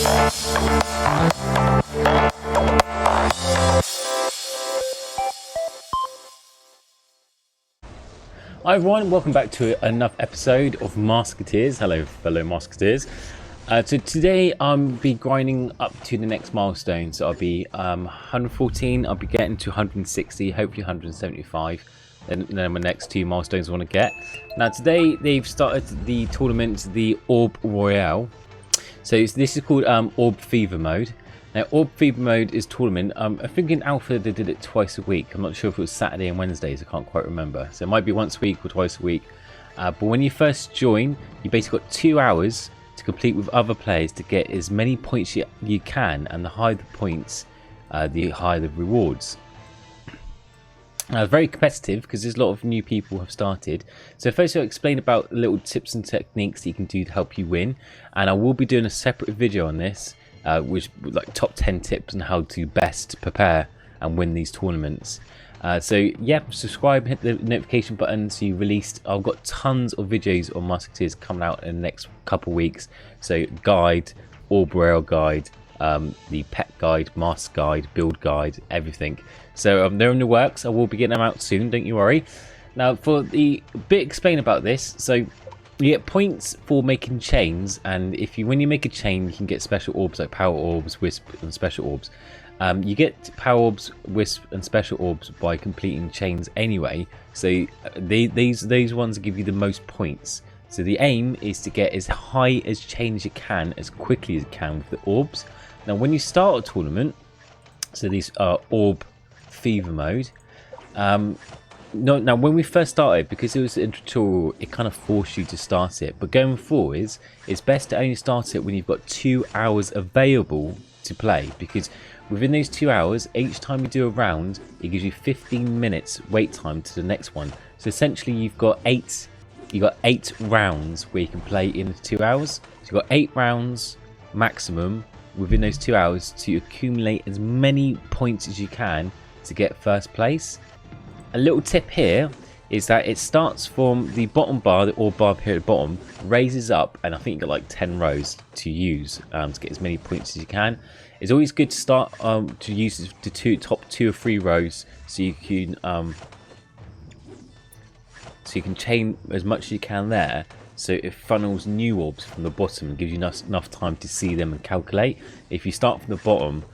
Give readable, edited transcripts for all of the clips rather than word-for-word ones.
Hi everyone, welcome back to another episode of Masketeers. Hello fellow Masketeers. So today I'll be grinding up to the next milestone. So I'll be 114, I'll be getting to 160, hopefully 175. Then my next two milestones I want to get. Now today they've started the tournament, the Orb Royale. So this is called Orb Fever mode. Now Orb Fever mode is tournament. I think in Alpha they did it twice a week. I'm not sure if it was Saturday and Wednesdays, I can't quite remember. So it might be once a week or twice a week. But when you first join, you basically got 2 hours to complete with other players to get as many points you can, and the higher the points, the higher the rewards. Now it's very competitive because there's a lot of new people who have started. So first I'll explain about little tips and techniques that you can do to help you win. And I will be doing a separate video on this. Which like top 10 tips on how to best prepare and win these tournaments. So yeah, subscribe, hit the notification button so you released. I've got tons of videos on Masketeers coming out in the next couple of weeks. So guide, Orb Royale guide, the pet guide, mask guide, build guide, everything. So they're in the works. I will be getting them out soon, don't you worry. Now for the bit explain about this. So you get points for making chains, and when you make a chain, you can get special orbs like power orbs, wisp, and special orbs. You get power orbs, wisp, and special orbs by completing chains anyway. So these ones give you the most points. So the aim is to get as high as chain as you can, as quickly as you can with the orbs. Now when you start a tournament, so these are Orb Fever mode. Now when we first started, because it was a tutorial, it kind of forced you to start it. But going forwards, it's best to only start it when you've got 2 hours available to play. Because within those 2 hours, each time you do a round, it gives you 15 minutes wait time to the next one. So essentially you've got 8 rounds where you can play in 2 hours. So you've got 8 rounds maximum within those 2 hours to accumulate as many points as you can to get first place. A little tip here is that it starts from the bottom bar, the orb bar here at the bottom, raises up, and I think you got like 10 rows to use to get as many points as you can. It's always good to start to use the top 2 or 3 rows so you can chain as much as you can there. So it funnels new orbs from the bottom and gives you enough time to see them and calculate. If you start from the bottom,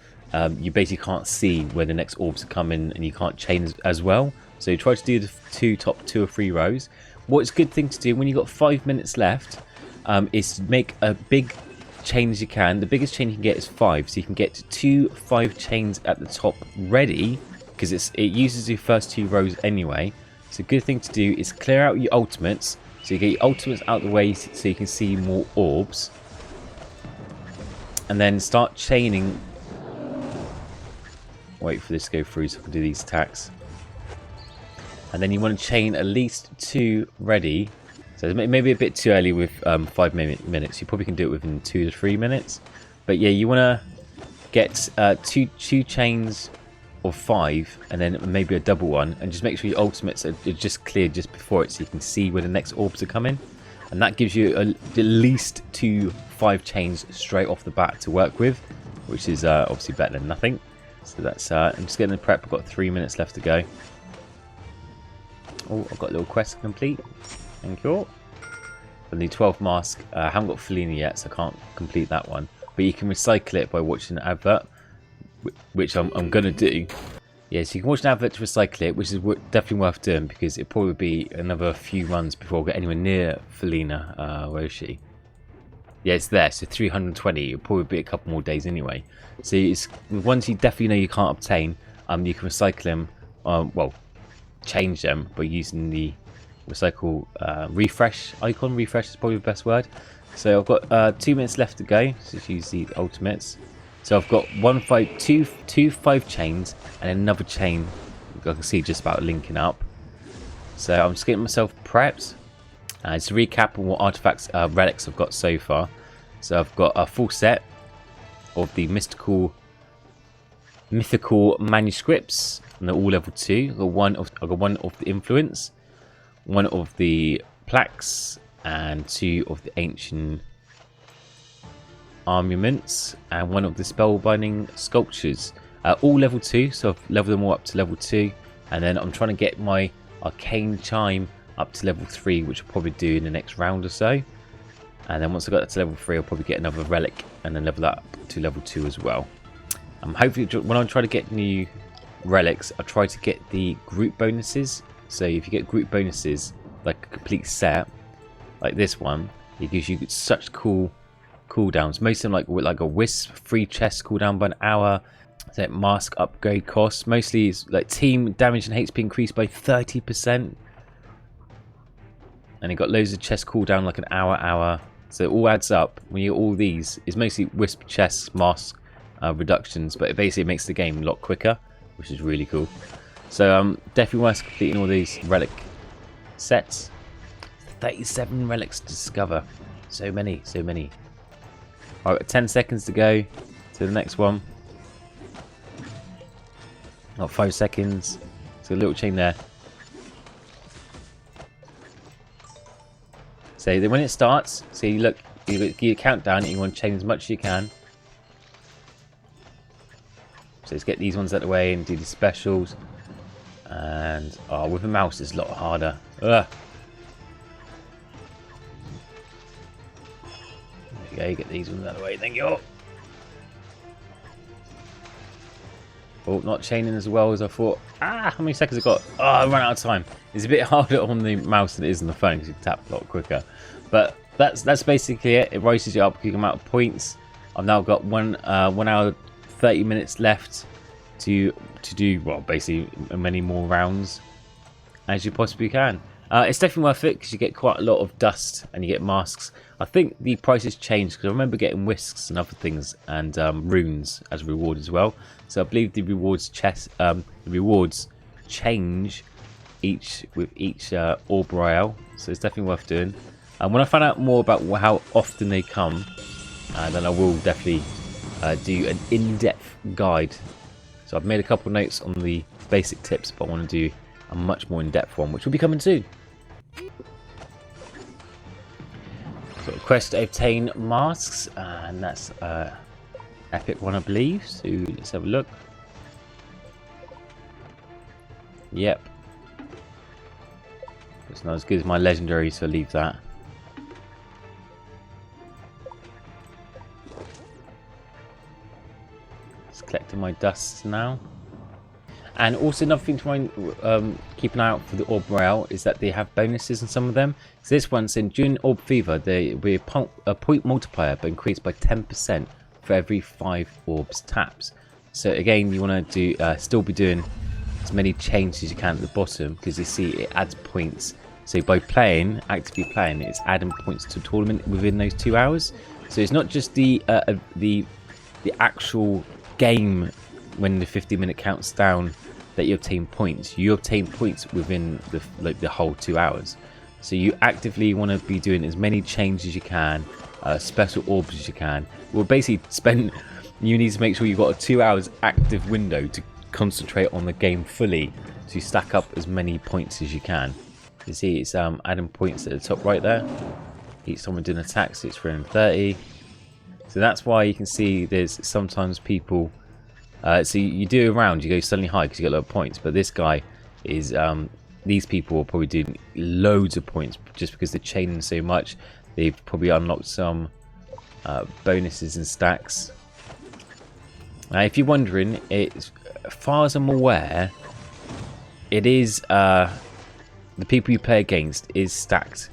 you basically can't see where the next orbs are coming, and you can't chain as well. So you try to do the top 2 or 3 rows. What's a good thing to do when you've got 5 minutes left is to make a big chain as you can. The biggest chain you can get is 5, so you can get to 2 5 chains at the top ready, because it uses your first 2 rows anyway. So a good thing to do is clear out your ultimates, so you get your ultimates out of the way so you can see more orbs, and then start chaining. Wait for this to go through so I can do these attacks. And then you want to chain at least 2 ready. So maybe a bit too early with 5 minutes. You probably can do it within 2 to 3 minutes. But yeah, you want to get two chains or 5, and then maybe a double one, and just make sure your ultimates are just cleared just before it, so you can see where the next orbs are coming. And that gives you at least 2 5 chains straight off the bat to work with, which is obviously better than nothing. So that's I'm just getting the prep. I've got 3 minutes left to go. Oh, I've got a little quest to complete. Thank you. I need 12 mask. I haven't got Felina yet, so I can't complete that one. But you can recycle it by watching an advert, which I'm going to do. Yeah, so you can watch an advert to recycle it, which is definitely worth doing, because it'll probably be another few runs before I get anywhere near Felina. Where is she? Yeah, it's there, so 320. It'll probably be a couple more days anyway. So it's ones you definitely know you can't obtain, you can recycle them, well, change them by using the recycle refresh icon. Refresh is probably the best word. So I've got 2 minutes left to go, so just use the ultimates. So I've got two 5 chains and another chain I can see just about linking up. So I'm just getting myself prepped. Just to recap on what artifacts, relics I've got so far. So I've got a full set of the mythical manuscripts, and they're all level 2. I've got one of the influence, one of the plaques, and 2 of the ancient armaments and one of the spellbinding sculptures. All level 2, so I've leveled them all up to level 2, and then I'm trying to get my arcane chime up to level 3, which I'll probably do in the next round or so. And then once I got that to level 3, I'll probably get another relic and then level that up to level 2 as well. Hopefully when I try to get new relics, I try to get the group bonuses. So if you get group bonuses like a complete set like this one, it gives you such cool cooldowns. Most of them like a wisp, free chest cooldown by an hour. So mask upgrade costs. Mostly it's like team damage and HP increased by 30%. And you got loads of chest cooldown like an hour. So it all adds up. When you get all these, it's mostly wisp, chests, mask reductions, but it basically makes the game a lot quicker, which is really cool. So definitely worth completing all these relic sets. 37 relics to discover. So many. Alright, 10 seconds to go to the next one. Not 5 seconds. So a little chain there. So when it starts, so you look, you get a countdown and you want to chain as much as you can. So let's get these ones out of the way and do the specials. And with a mouse it's a lot harder. Ugh. There you go, get these ones out of the way, thank you. Oh, not chaining as well as I thought. How many seconds I got? Oh, I ran out of time. It's a bit harder on the mouse than it is on the phone because you tap a lot quicker. But that's basically it. It raises you up a amount of points. I've now got 1 hour 30 minutes left to do, well, basically many more rounds as you possibly can. It's definitely worth it because you get quite a lot of dust and you get masks. I think the prices changed because I remember getting whisks and other things and runes as a reward as well. So I believe the rewards change with each orb royale. So it's definitely worth doing. And when I find out more about how often they come, then I will definitely do an in-depth guide. So I've made a couple notes on the basic tips, but I want to do a much more in-depth one, which will be coming soon. So quest to obtain masks, and that's epic one, I believe. So let's have a look. Yep, it's not as good as my legendary, so I'll leave that. Just collecting my dusts now. And also another thing to mind, keep an eye out for the Orb Royale is that they have bonuses on some of them. So this one said during Orb Fever, they will a point multiplier but increased by 10% for every 5 orbs taps. So again, you want to do still be doing as many chains as you can at the bottom because you see it adds points. So by actively playing, it's adding points to the tournament within those 2 hours. So it's not just the actual game when the 50-minute counts down that you obtain points. You obtain points within the whole 2 hours. So you actively want to be doing as many chains as you can, special orbs as you can. Well, basically you need to make sure you've got a 2 hours active window to concentrate on the game fully to stack up as many points as you can. You see it's adding points at the top right there. Each time we're doing attacks, it's 330. So that's why you can see there's sometimes people. So you do a round, you go suddenly high because you get a lot of points. But this guy is, these people are probably doing loads of points just because they're chaining so much. They've probably unlocked some bonuses and stacks. If you're wondering, as far as I'm aware, it is the people you play against is stacked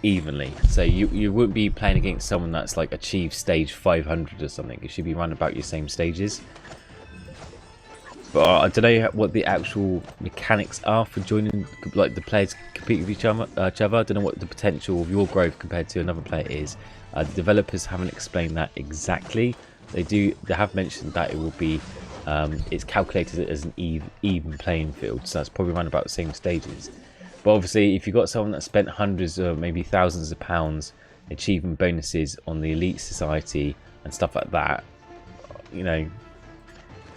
evenly. So you wouldn't be playing against someone that's like achieved stage 500 or something. It should be around about your same stages. But I don't know what the actual mechanics are for joining, like the players compete with each other. I don't know what the potential of your growth compared to another player is. The developers haven't explained that exactly. They have mentioned that it will be it's calculated as an even playing field, so that's probably around about the same stages. But obviously, if you've got someone that spent hundreds or maybe thousands of pounds achieving bonuses on the Elite Society and stuff like that, you know,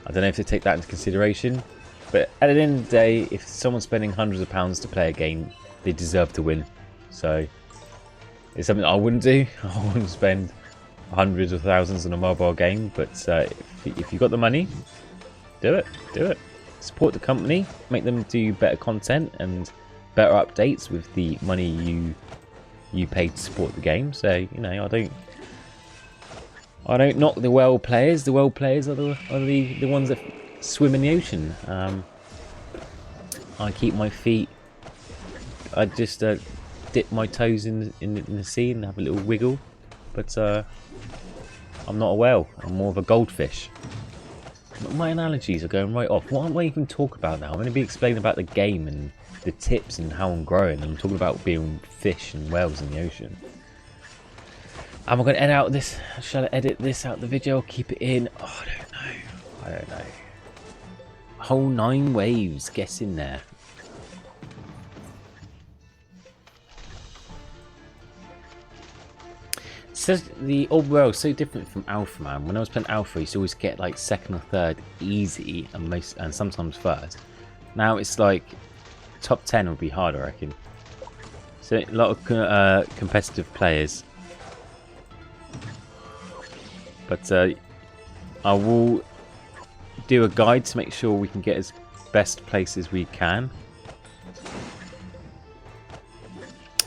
I don't know if they take that into consideration. But at the end of the day, if someone's spending hundreds of pounds to play a game, they deserve to win. So it's something I wouldn't do. I wouldn't spend hundreds of thousands in a mobile game, but if you've got the money, do it. Do it. Support the company, make them do better content and better updates with the money you pay to support the game. So you know, I don't knock the well players. The well players are the ones that swim in the ocean. I keep my feet. I just dip my toes in the sea and have a little wiggle. But I'm not a whale. I'm more of a goldfish. My analogies are going right off. What am I even talking about now? I'm going to be explaining about the game and the tips and how I'm growing. I'm talking about being fish and whales in the ocean. Am I going to edit out this? Shall I edit this out the video or keep it in? Oh, I don't know. Whole 9 waves. Get in there. Says the old world so different from Alpha, man. When I was playing Alpha, I used to always get like 2nd or 3rd easy and sometimes 1st. Now it's like top 10 would be hard, I reckon. So a lot of competitive players. But I will do a guide to make sure we can get as best place as we can.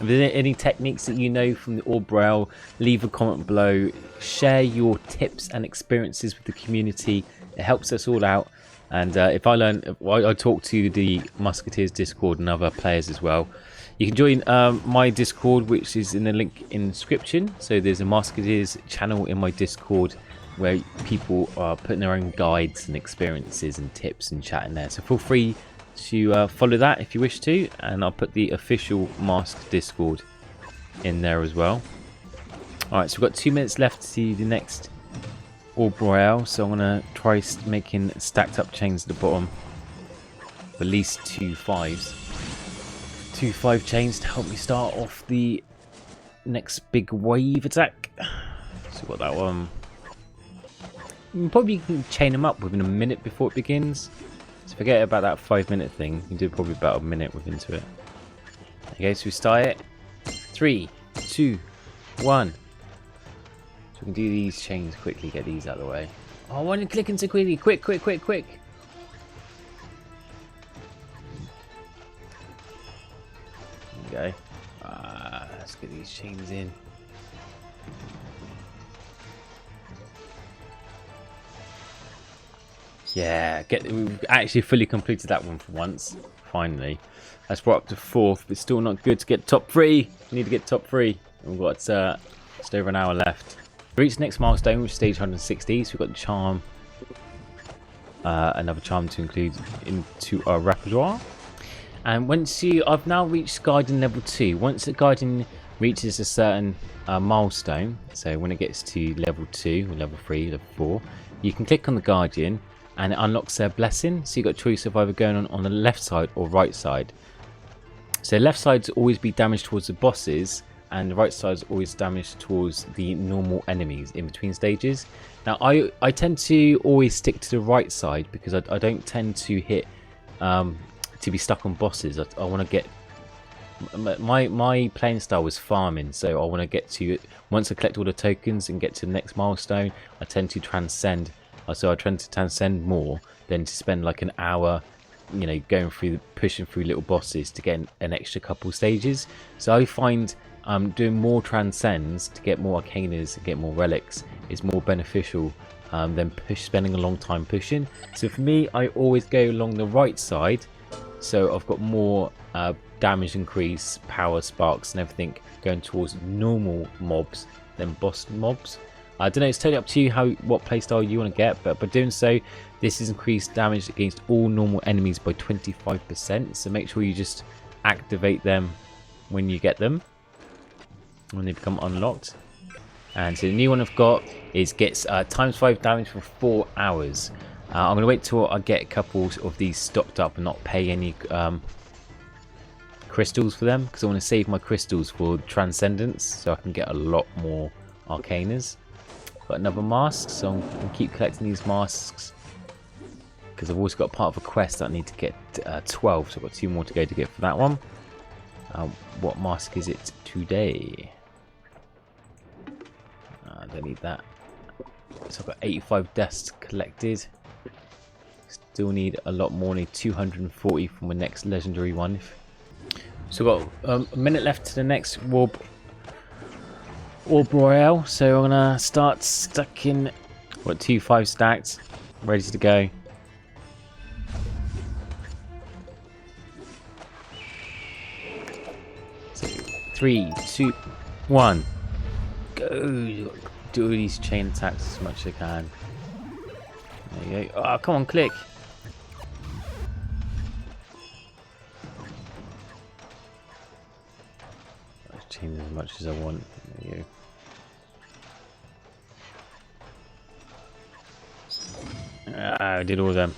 If there's any techniques that you know from the Orb Rail, leave a comment below. Share your tips and experiences with the community. It helps us all out. And if I learn, I talk to the Masketeers Discord and other players as well. You can join my Discord, which is in the link in the description. So there's a Masketeers channel in my Discord where people are putting their own guides and experiences and tips and chatting there. So feel free to follow that if you wish to, and I'll put the official Mask Discord in there as well. Alright, so we've got 2 minutes left to see the next Orb Royale, so I'm going to try making stacked up chains at the bottom. At least 2 5s. 2 5 chains to help me start off the next big wave attack. So we've got that one. You probably can chain them up within a minute before it begins. So forget about that 5-minute thing. You can do probably about a minute into it. Okay, so we start it. 3, 2, 1. So we can do these chains quickly, get these out of the way. Oh, I want to click into quickly. Quick, quick, quick, quick. There we go. Let's get these chains in. Yeah, we've actually fully completed that one for once. Finally. That's brought up to 4th, but still not good to get top 3. We need to get top 3. We've got just over an hour left. We reached the next milestone, which is stage 160. So we've got the charm. Another charm to include into our repertoire. And I've now reached Guardian level 2. Once the Guardian reaches a certain milestone, so when it gets to level 2, or level 3, level 4, you can click on the Guardian and it unlocks their blessing. So you've got a choice of either going on the left side or right side. So left side's always be damaged towards the bosses, and the right side's always damaged towards the normal enemies in between stages. Now I tend to always stick to the right side because I don't tend to hit to be stuck on bosses. I want to get my playing style was farming, so I want to get to once I collect all the tokens and get to the next milestone. I tend to transcend. So I tend to transcend more than to spend like an hour, you know, going through, pushing through little bosses to get an extra couple stages. So I find doing more transcends to get more arcanas and get more relics is more beneficial than spending a long time pushing. So for me, I always go along the right side. So I've got more damage increase, power, sparks and everything going towards normal mobs than boss mobs. I don't know, it's totally up to you what playstyle you want to get, but by doing so, this is increased damage against all normal enemies by 25%. So make sure you just activate them when you get them, when they become unlocked. And so the new one I've got is gets times 5 damage for 4 hours. I'm going to wait till I get a couple of these stocked up and not pay any crystals for them, because I want to save my crystals for Transcendence so I can get a lot more Arcanas. Got another mask, so I'm going to keep collecting these masks because I've always got part of a quest that I need to get 12, so I've got 2 more to go to get for that one. What mask is it today? don't need that. So I've got 85 deaths collected. Still need a lot more. Need 240 from the next legendary one. So I've got a minute left to the next orb royale. So I'm gonna start stacking. Got 2 5 stacked, ready to go. So 3, 2, 1, go! Do these chain attacks as much as I can. There you go. Oh, come on, click! I'll chain as much as I want. There you go. I did all of them.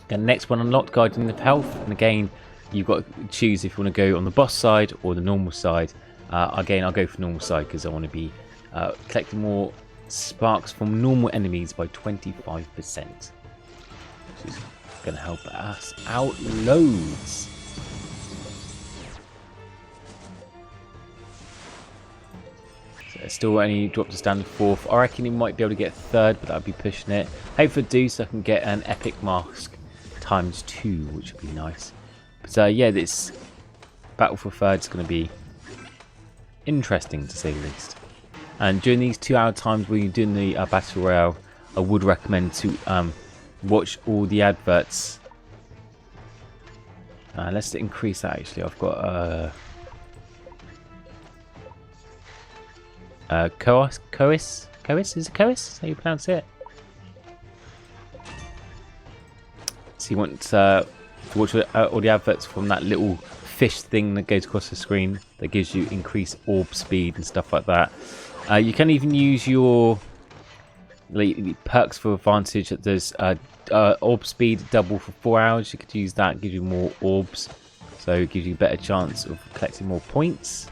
And next one unlocked, Guardian of Health. And again, you've got to choose if you want to go on the boss side or the normal side. Again, I'll go for normal side because I want to be collecting more sparks from normal enemies by 25%. Which is going to help us out loads. So still only dropped to standard 4th. I reckon he might be able to get 3rd, but I'd be pushing it. Hopefully I do, so I can get an epic mask ×2, which would be nice. But yeah, this battle for 3rd is going to be interesting to say the least. And during these 2-hour times when you're doing the battle royale, I would recommend to watch all the adverts. Let's increase that. Actually, I've got Cois. Is it Cois? How you pronounce it? So you want to watch all the adverts from that little fish thing that goes across the screen that gives you increased orb speed and stuff like that. You can even use your perks for advantage. That there's orb speed double for 4 hours. You could use that, give you more orbs, so it gives you a better chance of collecting more points.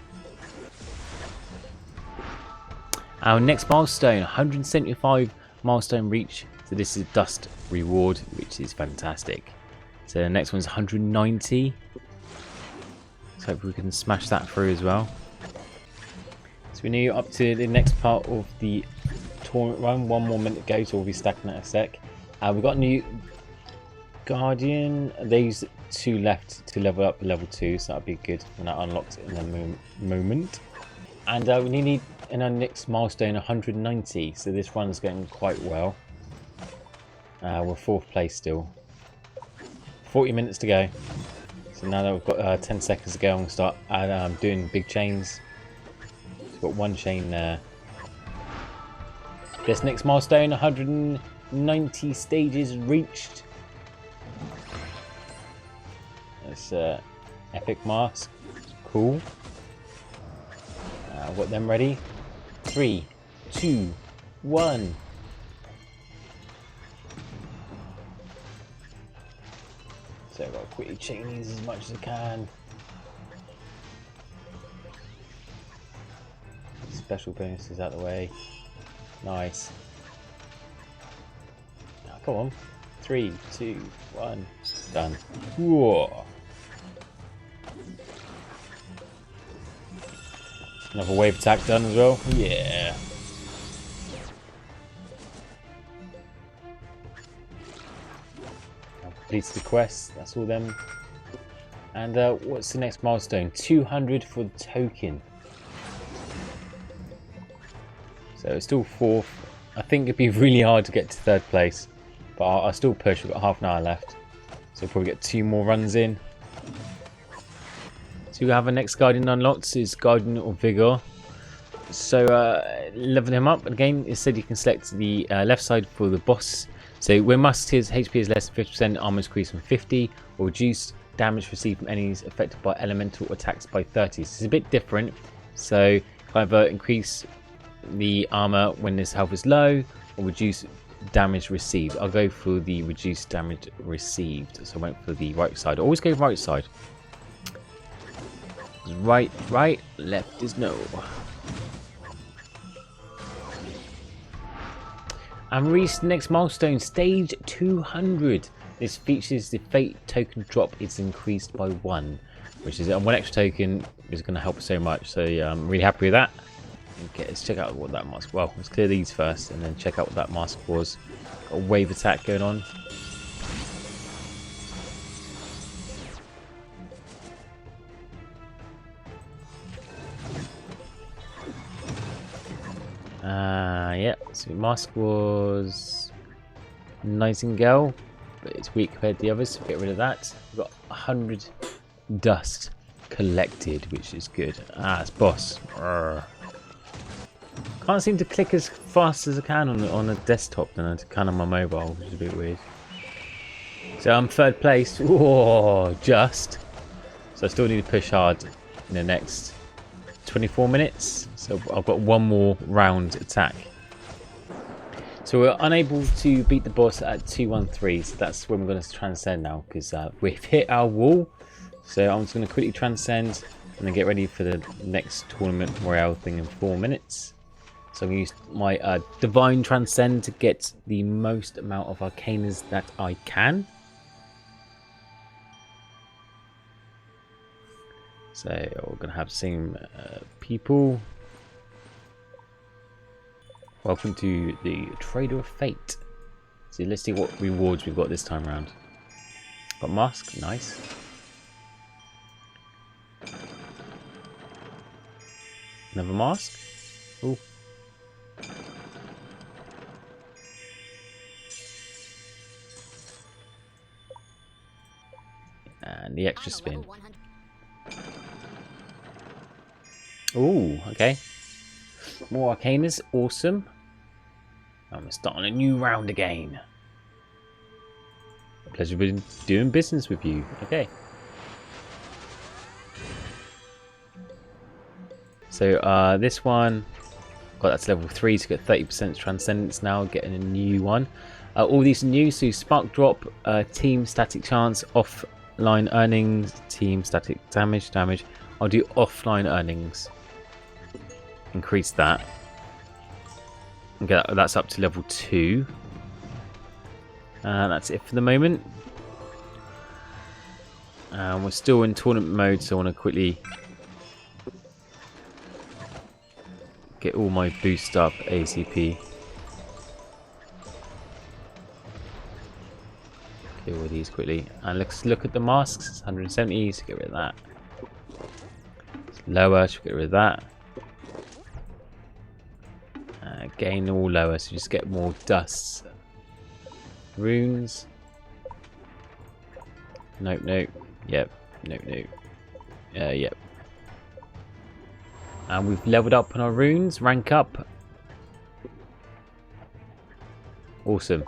Our next milestone, 175 milestone reach. So this is dust reward, which is fantastic. So the next one's 190. So hopefully we can smash that through as well. So we're nearly up to the next part of the tournament run. 1 more minute to go, so we'll be stacking that in a sec. We've got a new Guardian. These 2 left to level up to level 2, so that'll be good when that unlocks in a moment. And we need in our next milestone 190. So this run's going quite well. We're 4th place still. 40 minutes to go. So now that we've got 10 seconds to go, I'm going to start doing big chains. So we've got 1 chain there. This next milestone, 190 stages reached. That's epic mask. Cool. I've got them ready. 3, 2, 1. So I've got to quickly chain these as much as I can. Special bonuses out the way. Nice. Now, come on. 3, 2, 1. Done. Whoa. Another wave attack done as well. Yeah. Completed the quest. That's all them. And what's the next milestone? 200 for the token. So it's still 4th. I think it'd be really hard to get to 3rd place, but I'll still push. We've got half an hour left, so we'll probably get 2 more runs in. So we have our next Guardian unlocked, is Guardian of Vigor. So level him up. Again, it said you can select the left side for the boss. So when Masketeers HP is less than 50%, armor is increased from 50, or reduce damage received from enemies affected by elemental attacks by 30. So it's a bit different. So either increase the armor when this health is low, or reduce damage received. I'll go for the reduced damage received. So I went for the right side. Always go right side. Right, left is no. And reached the next milestone, stage 200. This features the fate token drop is increased by 1, which is 1 extra token is going to help so much. So yeah, I'm really happy with that. Okay, let's check out what that mask. Well, let's clear these first, and then check out what that mask was. Got a wave attack going on. Yeah. So mask was Nightingale, but it's weak compared to the others, so get rid of that. We've got 100 dust collected, which is good. It's boss. Urgh. Can't seem to click as fast as I can on a desktop than I can on my mobile, which is a bit weird. So I'm third place. Whoa, just. So I still need to push hard in the next 24 minutes. So I've got one more round attack. So we're unable to beat the boss at 213. So that's when we're going to transcend now, because we've hit our wall. So I'm just going to quickly transcend and then get ready for the next tournament royale thing in 4 minutes. So I'm going to use my divine transcend to get the most amount of arcanas that I can. So we're going to have the same people. Welcome to the Trader of Fate. So let's see what rewards we've got this time around. Got mask, nice. Another mask. Ooh. And the extra spin. Ooh, okay. More arcanas, awesome. I'm starting a new round again. Pleasure been doing business with you. Okay. So this one, got that's level 3 to get 30% transcendence now, getting a new one. All these are new, so spark drop, team static chance, offline earnings, team static damage. I'll do offline earnings. Increase that. Okay, that's up to level 2. That's it for the moment. We're still in tournament mode, so I want to quickly get all my boost up ACP. Kill all these quickly. And let's look at the masks. It's 170, so get rid of that. It's lower, so get rid of that. Gain all lower, so just get more dusts. Runes. Nope. Yep. Nope. Yep. And we've leveled up on our runes. Rank up. Awesome.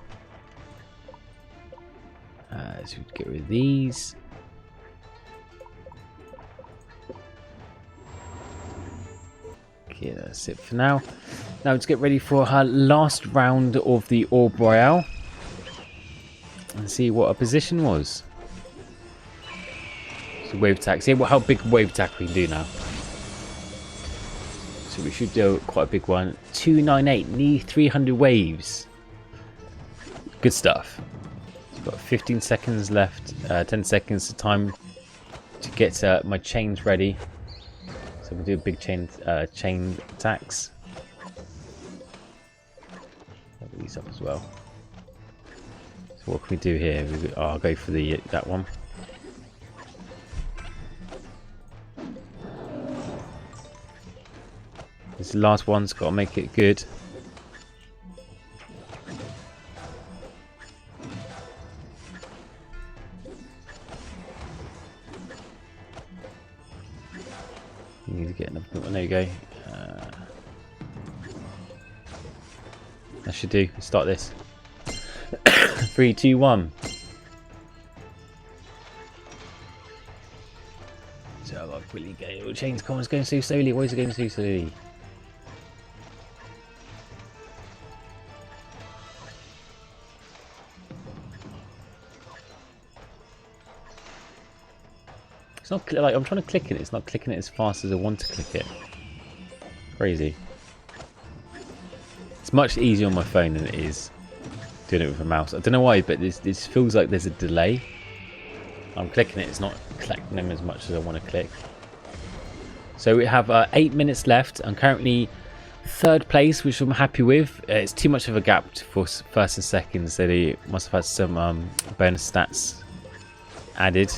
So get rid of these. Okay, that's it for now. Now let's get ready for our last round of the Orb Royale and see what our position was. So wave attack. See how big wave attack we can do now. So we should do quite a big one. 298, need 300 waves. Good stuff. So we've got 15 seconds left. 10 seconds of time to get my chains ready. So we'll do a big chain attacks. Level these up as well. So what can we do here? I'll go for that one. This last one's got to make it good. You need to get another one. There you go. That should do. Let's start this. 3, 2, 1. So I've got to quickly get it. Chains commas going so slowly. Why is it going so slowly? It's not like I'm trying to click it. It's not clicking it as fast as I want to click it. Crazy. It's much easier on my phone than it is doing it with a mouse. I don't know why, but this feels like there's a delay. I'm clicking it. It's not collecting them as much as I want to click. So we have 8 minutes left. I'm currently third place, which I'm happy with. It's too much of a gap for first and second, so they must have had some bonus stats added.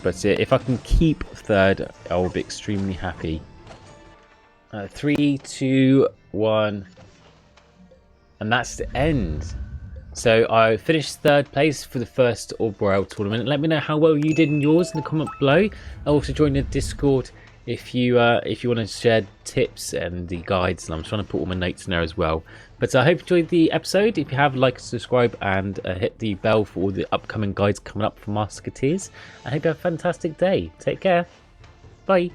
But if I can keep third, I will be extremely happy. 3, 2, 1, and that's the end. So I finished third place for the first Orb Royale tournament. Let me know how well you did in yours in the comment below. I'll also join the Discord if you want to share tips and the guides, and I'm trying to put all my notes in there as well. But I hope you enjoyed the episode. If you have, like, subscribe, and hit the bell for all the upcoming guides coming up for Masketeers. I hope you have a fantastic day. Take care. Bye.